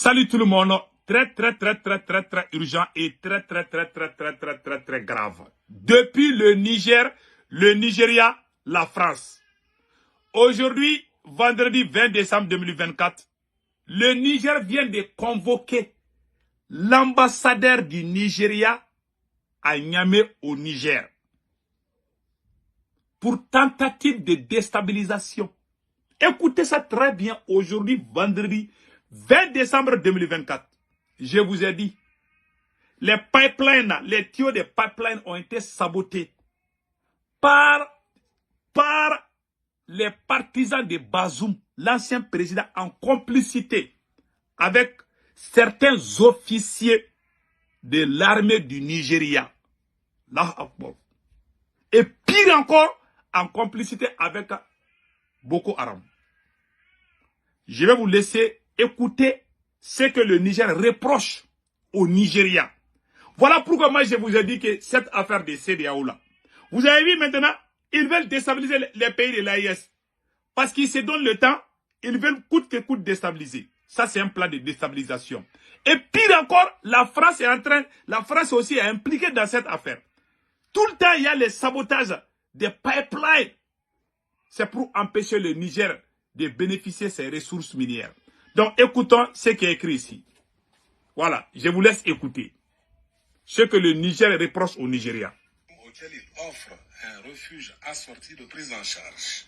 Salut tout le monde. Très urgent et très grave. Depuis le Niger, le Nigeria, la France. Aujourd'hui, vendredi 20 décembre 2024, le Niger vient de convoquer l'ambassadeur du Nigeria à Niamey au Niger pour tentative de déstabilisation. Écoutez ça très bien aujourd'hui, vendredi 20 décembre 2024. Je vous ai dit, les pipelines, les tuyaux des pipelines ont été sabotés par les partisans de Bazoum, l'ancien président, en complicité avec certains officiers de l'armée du Nigeria. Et pire encore, en complicité avec Boko Haram. Je vais vous laisser écouter ce que le Niger reproche au Nigeria. Voilà pourquoi moi je vous ai dit que cette affaire de CEDEAO là, vous avez vu maintenant, ils veulent déstabiliser les pays de l'AES. Parce qu'ils se donnent le temps, ils veulent coûte que coûte déstabiliser. Ça c'est un plan de déstabilisation. Et pire encore, la France aussi est impliquée dans cette affaire. Tout le temps il y a les sabotages des pipelines. C'est pour empêcher le Niger de bénéficier de ses ressources minières. Donc écoutons ce qui est écrit ici. Voilà, je vous laisse écouter ce que le Niger reproche au Nigeria. Auquel il offre un refuge assorti de prise en charge.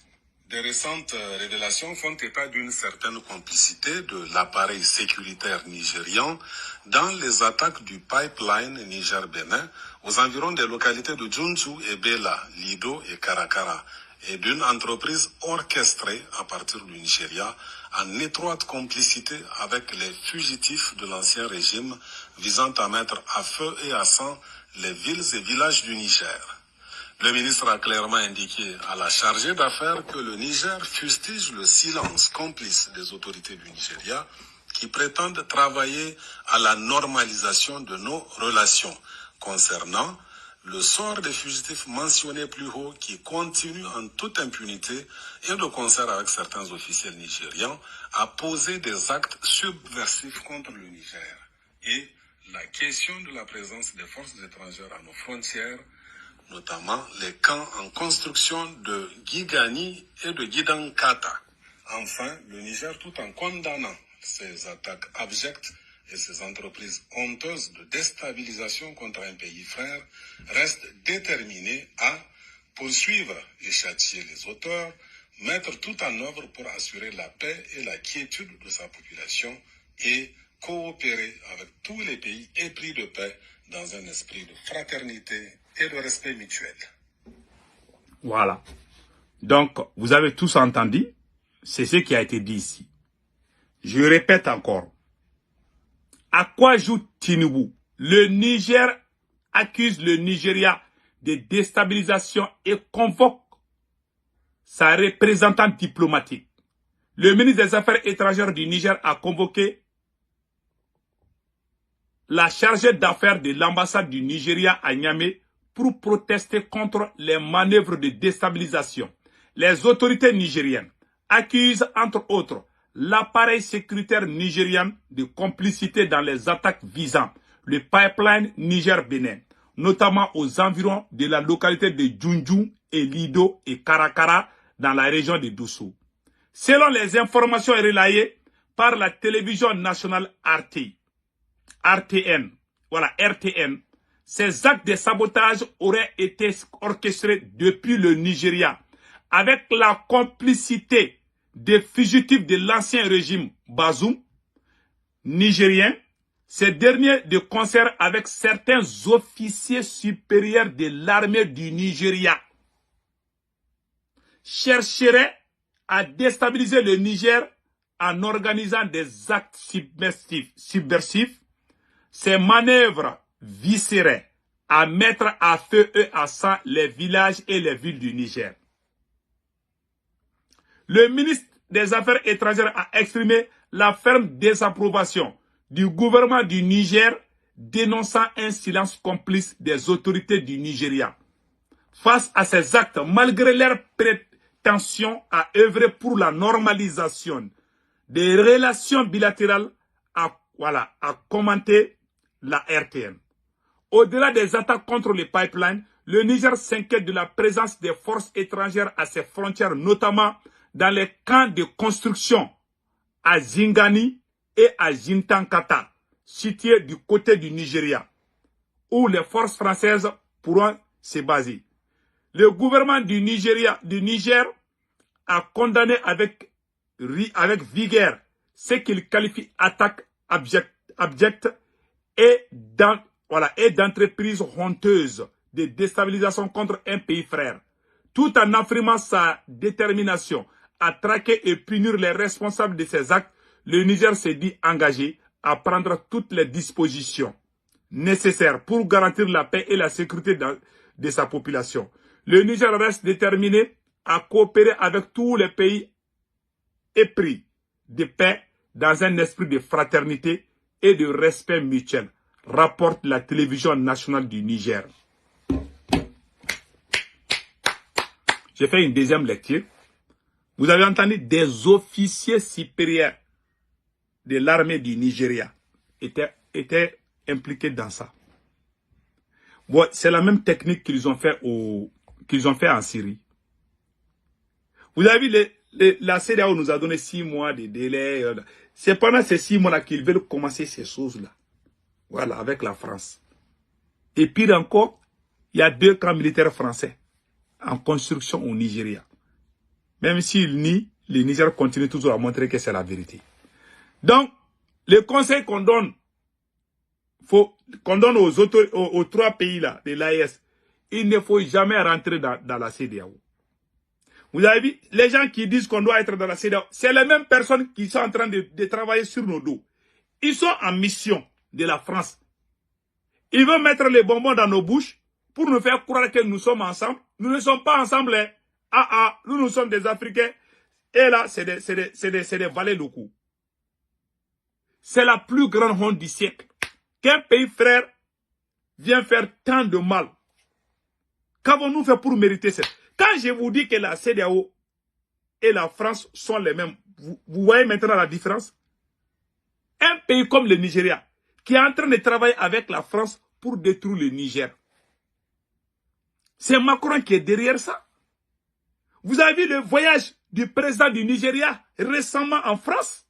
Des récentes révélations font état d'une certaine complicité de l'appareil sécuritaire nigérian dans les attaques du pipeline Niger-Bénin aux environs des localités de Djountou et Bela, Lido et Karakara, et d'une entreprise orchestrée à partir du Nigeria en étroite complicité avec les fugitifs de l'ancien régime visant à mettre à feu et à sang les villes et villages du Niger. Le ministre a clairement indiqué à la chargée d'affaires que le Niger fustige le silence complice des autorités du Nigeria qui prétendent travailler à la normalisation de nos relations concernant le sort des fugitifs mentionnés plus haut qui continuent en toute impunité et de concert avec certains officiels nigérians à poser des actes subversifs contre le Niger. Et la question de la présence des forces étrangères à nos frontières, notamment les camps en construction de Gigani et de Gidankata. Enfin, le Niger, tout en condamnant ces attaques abjectes et ces entreprises honteuses de déstabilisation contre un pays frère, reste déterminé à poursuivre et châtier les auteurs, mettre tout en œuvre pour assurer la paix et la quiétude de sa population et coopérer avec tous les pays épris de paix dans un esprit de fraternité et de respect mutuel. Voilà. Donc, vous avez tous entendu, c'est ce qui a été dit ici. Je répète encore. À quoi joue Tinubu? Le Niger accuse le Nigeria de déstabilisation et convoque sa représentante diplomatique. Le ministre des Affaires étrangères du Niger a convoqué la chargée d'affaires de l'ambassade du Nigeria à Niamey pour protester contre les manœuvres de déstabilisation. Les autorités nigériennes accusent, entre autres, l'appareil sécuritaire nigérien de complicité dans les attaques visant le pipeline Niger-Bénin, notamment aux environs de la localité de Djoundjou et Lido et Karakara dans la région de Dosso. Selon les informations relayées par la télévision nationale RTN, ces actes de sabotage auraient été orchestrés depuis le Nigeria avec la complicité des fugitifs de l'ancien régime Bazoum, nigérien, ces derniers de concert avec certains officiers supérieurs de l'armée du Nigeria chercheraient à déstabiliser le Niger en organisant des actes subversifs. Ces manœuvres viseraient à mettre à feu et à sang les villages et les villes du Niger. Le ministre des Affaires étrangères a exprimé la ferme désapprobation du gouvernement du Niger, dénonçant un silence complice des autorités du Nigeria. Face à ces actes, malgré leur prétention à œuvrer pour la normalisation des relations bilatérales a commenté la RTN. Au-delà des attaques contre les pipelines, le Niger s'inquiète de la présence des forces étrangères à ses frontières, notamment dans les camps de construction à Zingani et à Jintankata, situés du côté du Nigeria, où les forces françaises pourront se baser. Le gouvernement du Niger a condamné avec vigueur ce qu'il qualifie d'attaque abjecte et d'entreprise honteuse de déstabilisation contre un pays frère, tout en affirmant sa détermination à traquer et punir les responsables de ces actes. Le Niger s'est dit engagé à prendre toutes les dispositions nécessaires pour garantir la paix et la sécurité de sa population. Le Niger reste déterminé à coopérer avec tous les pays épris de paix dans un esprit de fraternité et de respect mutuel, rapporte la télévision nationale du Niger. J'ai fait une deuxième lecture. Vous avez entendu, des officiers supérieurs de l'armée du Nigeria étaient impliqués dans ça. Bon, c'est la même technique qu'ils ont fait en Syrie. Vous avez vu, la CEDEAO nous a donné 6 mois de délai. C'est pendant ces 6 mois-là qu'ils veulent commencer ces choses-là. Voilà, avec la France. Et pire encore, il y a 2 camps militaires français en construction au Nigeria. Même s'ils nient, le Niger continue toujours à montrer que c'est la vérité. Donc, le conseil qu'on donne, aux 3 pays-là de l'AES, il ne faut jamais rentrer dans la CEDEAO. Vous avez vu, les gens qui disent qu'on doit être dans la CEDEAO, c'est les mêmes personnes qui sont en train de travailler sur nos dos. Ils sont en mission de la France. Ils veulent mettre les bonbons dans nos bouches pour nous faire croire que nous sommes ensemble. Nous ne sommes pas ensemble. Hein. Nous sommes des Africains. Et là, c'est des valets locaux. C'est la plus grande honte du siècle. Qu'un pays frère vient faire tant de mal. Qu'avons-nous fait pour mériter ça? Quand je vous dis que la CEDEAO et la France sont les mêmes, vous voyez maintenant la différence? Un pays comme le Nigeria, qui est en train de travailler avec la France pour détruire le Niger. C'est Macron qui est derrière ça. Vous avez vu le voyage du président du Nigeria récemment en France?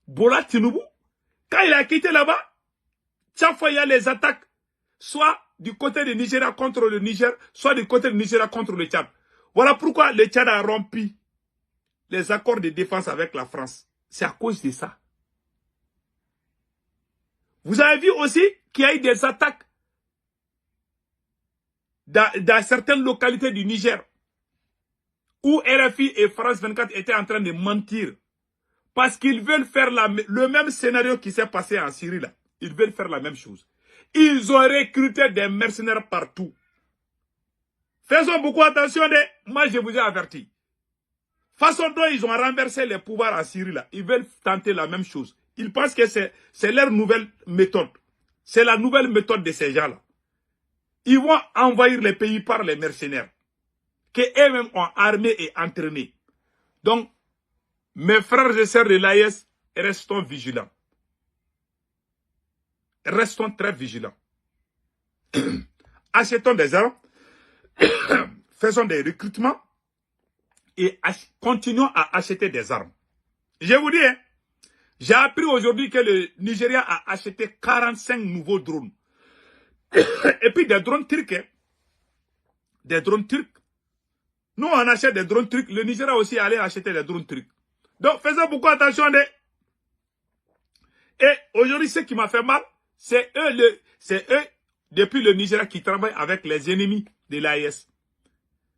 Bola Tinubu. Quand il a quitté là-bas, chaque fois il y a les attaques, soit du côté du Nigeria contre le Niger, soit du côté du Nigeria contre le Tchad. Voilà pourquoi le Tchad a rompu les accords de défense avec la France. C'est à cause de ça. Vous avez vu aussi qu'il y a eu des attaques dans certaines localités du Niger où RFI et France 24 étaient en train de mentir parce qu'ils veulent faire le même scénario qui s'est passé en Syrie là. Ils veulent faire la même chose. Ils ont recruté des mercenaires partout. Faisons beaucoup attention. Moi, je vous ai averti. Façon dont ils ont renversé les pouvoirs en Syrie là, ils veulent tenter la même chose. Ils pensent que c'est leur nouvelle méthode. C'est la nouvelle méthode de ces gens-là. Ils vont envahir les pays par les mercenaires que eux-mêmes ont armés et entraînés. Donc, mes frères et sœurs de l'AES, restons vigilants. Restons très vigilants. Achetons des armes, faisons des recrutements et continuons à acheter des armes. Je vous dis, hein, j'ai appris aujourd'hui que le Nigeria a acheté 45 nouveaux drones. Et puis des drones turcs. Hein. Des drones turcs. Nous, on achète des drones turcs. Le Nigeria aussi allait acheter des drones turcs. Donc, faisons beaucoup attention. Et aujourd'hui, ce qui m'a fait mal, c'est eux, depuis le Nigeria, qui travaillent avec les ennemis de l'AES.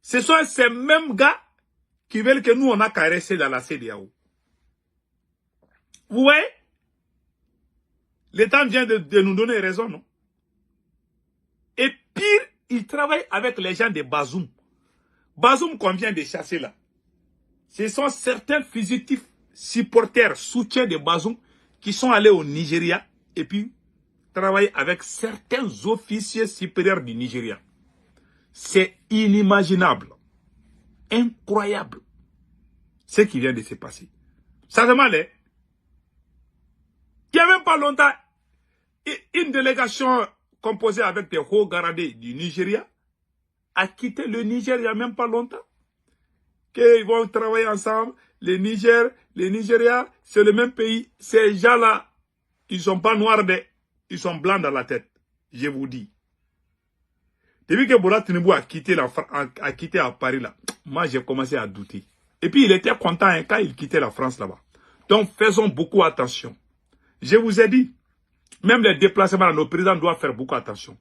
Ce sont ces mêmes gars qui veulent que nous, on a caressé dans la CEDEAO. Vous voyez? L'État vient de nous donner raison, non? Et pire, ils travaillent avec les gens de Bazoum. Bazoum qu'on vient de chasser là. Ce sont certains fugitifs supporters, soutiens de Bazoum, qui sont allés au Nigeria et puis travailler avec certains officiers supérieurs du Nigeria. C'est inimaginable. Incroyable. Ce qui vient de se passer. Ça fait mal, hein? pas longtemps, une délégation composée avec des hauts gradés du Nigeria a quitté le Niger il n'y a même pas longtemps. Qu'ils vont travailler ensemble, les Nigériens, c'est le même pays. Ces gens-là, ils ne sont pas noirs, ils sont blancs dans la tête. Je vous dis. Depuis que Bola Tinubu a quitté à Paris, là, moi j'ai commencé à douter. Et puis il était content hein, quand il quittait la France là-bas. Donc faisons beaucoup attention. Je vous ai dit, même les déplacements, nos présidents doivent faire beaucoup attention.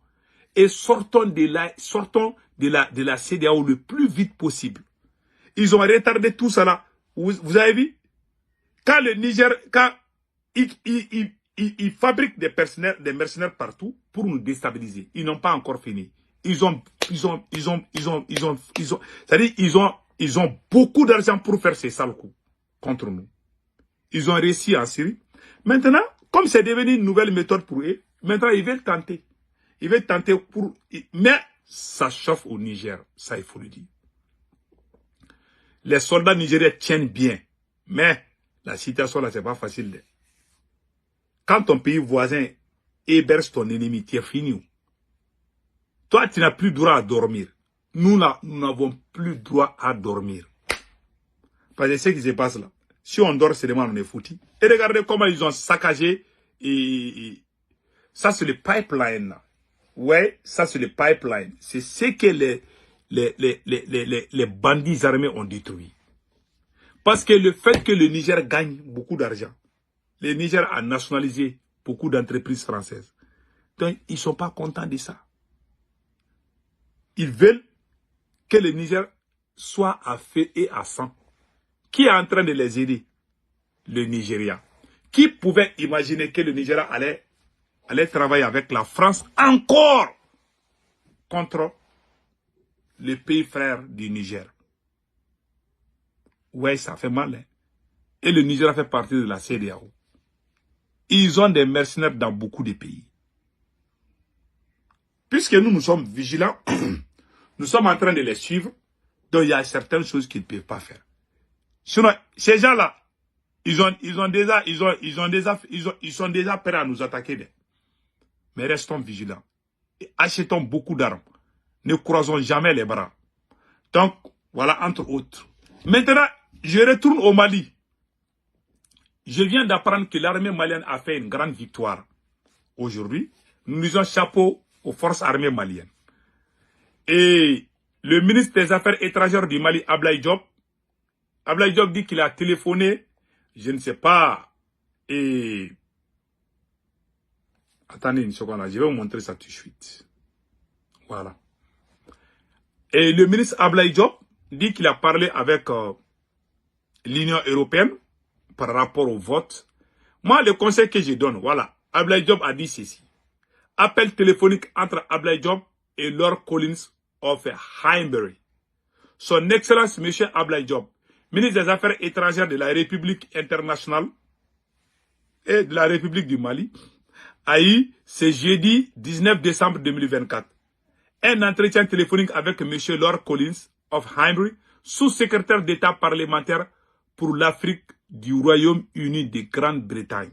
Et sortons de la CEDEAO le plus vite possible. Ils ont retardé tout ça là. Vous avez vu? Quand le Niger, quand ils fabriquent des mercenaires partout pour nous déstabiliser. Ils n'ont pas encore fini. Ils ont beaucoup d'argent pour faire ces sales coups contre nous. Ils ont réussi en Syrie. Maintenant, comme c'est devenu une nouvelle méthode pour eux, maintenant ils veulent tenter. Ils veulent tenter pour... Mais ça chauffe au Niger, ça il faut le dire. Les soldats nigériens tiennent bien, mais la situation là, c'est pas facile. Quand ton pays voisin héberge ton ennemi, tu es fini. Toi, tu n'as plus droit à dormir. Nous n'avons plus droit à dormir. Parce que ce qui se passe là, si on dort seulement, on est foutu. Et regardez comment ils ont saccagé. Ça, c'est le pipeline. Ouais, ça, c'est le pipeline. C'est ce que les bandits armés ont détruit. Parce que le fait que le Niger gagne beaucoup d'argent, le Niger a nationalisé beaucoup d'entreprises françaises. Donc, ils ne sont pas contents de ça. Ils veulent que le Niger soit à feu et à sang. Qui est en train de les aider? Le Nigeria. Qui pouvait imaginer que le Nigeria allait travailler avec la France encore contre les pays frères du Niger? Ouais, ça fait mal. Hein? Et le Nigeria fait partie de la CEDEAO. Ils ont des mercenaires dans beaucoup de pays. Puisque nous sommes vigilants, nous sommes en train de les suivre, donc il y a certaines choses qu'ils ne peuvent pas faire. Sinon, ces gens-là, ils sont déjà prêts à nous attaquer. Mais restons vigilants. Et achetons beaucoup d'armes. Ne croisons jamais les bras. Donc, voilà, entre autres. Maintenant, je retourne au Mali. Je viens d'apprendre que l'armée malienne a fait une grande victoire. Aujourd'hui, nous disons chapeau aux forces armées maliennes. Et le ministre des Affaires étrangères du Mali, Ablaye Diop dit qu'il a téléphoné, je ne sais pas, et... Attendez une seconde, je vais vous montrer ça tout de suite. Voilà. Et le ministre Ablaye Diop dit qu'il a parlé avec l'Union européenne par rapport au vote. Moi, le conseil que je donne, voilà, Ablaye Diop a dit ceci. Appel téléphonique entre Ablaye Diop et Lord Collins of Highbury. Son Excellence, M. Ablaye Diop, ministre des Affaires étrangères de la République internationale et de la République du Mali, a eu ce jeudi 19 décembre 2024 un entretien téléphonique avec M. Lord Collins of Highbury, sous-secrétaire d'État parlementaire pour l'Afrique du Royaume-Uni de Grande-Bretagne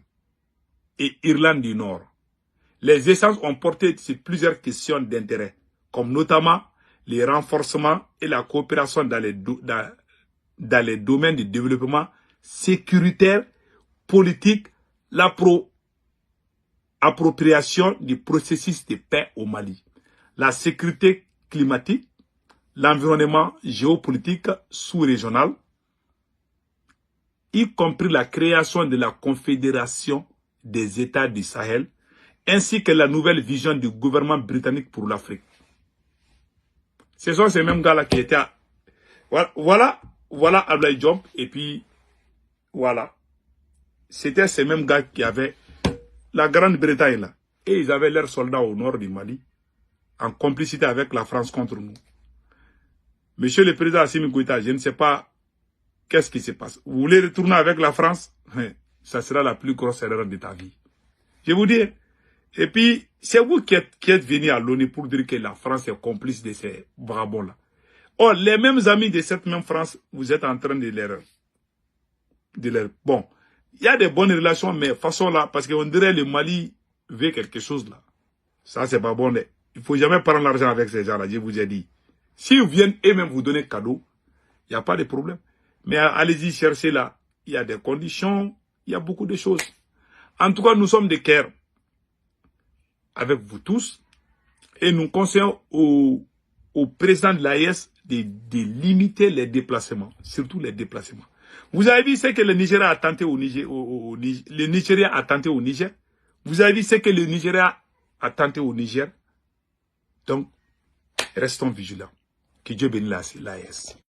et Irlande du Nord. Les échanges ont porté sur plusieurs questions d'intérêt, comme notamment les renforcements et la coopération dans les domaines du développement sécuritaire, politique, l'appropriation du processus de paix au Mali, la sécurité climatique, l'environnement géopolitique sous-régional, y compris la création de la Confédération des États du Sahel, ainsi que la nouvelle vision du gouvernement britannique pour l'Afrique. Ce sont ces mêmes gars-là qui étaient... Voilà Ablaye Diop, et puis voilà. C'était ces mêmes gars qui avaient la Grande-Bretagne là. Et ils avaient leurs soldats au nord du Mali, en complicité avec la France contre nous. Monsieur le président Assimi Goïta, je ne sais pas qu'est-ce qui se passe. Vous voulez retourner avec la France? Ça sera la plus grosse erreur de ta vie. Je vous dis. Et puis, c'est vous qui êtes venu à l'ONU pour dire que la France est complice de ces vagabonds-là. Or, les mêmes amis de cette même France, vous êtes en train de leur... Bon, Il y a des bonnes relations, mais façon là, parce qu'on dirait le Mali veut quelque chose là. Ça, c'est pas bon. Il ne faut jamais prendre l'argent avec ces gens-là, je vous ai dit. S'ils viennent eux-mêmes vous donner cadeau, il n'y a pas de problème. Mais allez-y chercher là. Il y a des conditions, il y a beaucoup de choses. En tout cas, nous sommes de cœur avec vous tous. Et nous conseillons au président de l'AES de limiter les déplacements, surtout les déplacements. Vous avez vu ce que le Nigeria a tenté au Niger, le Nigeria a tenté au Niger. Vous avez vu ce que le Nigeria a tenté au Niger. Donc, restons vigilants. Que Dieu bénisse l'AES.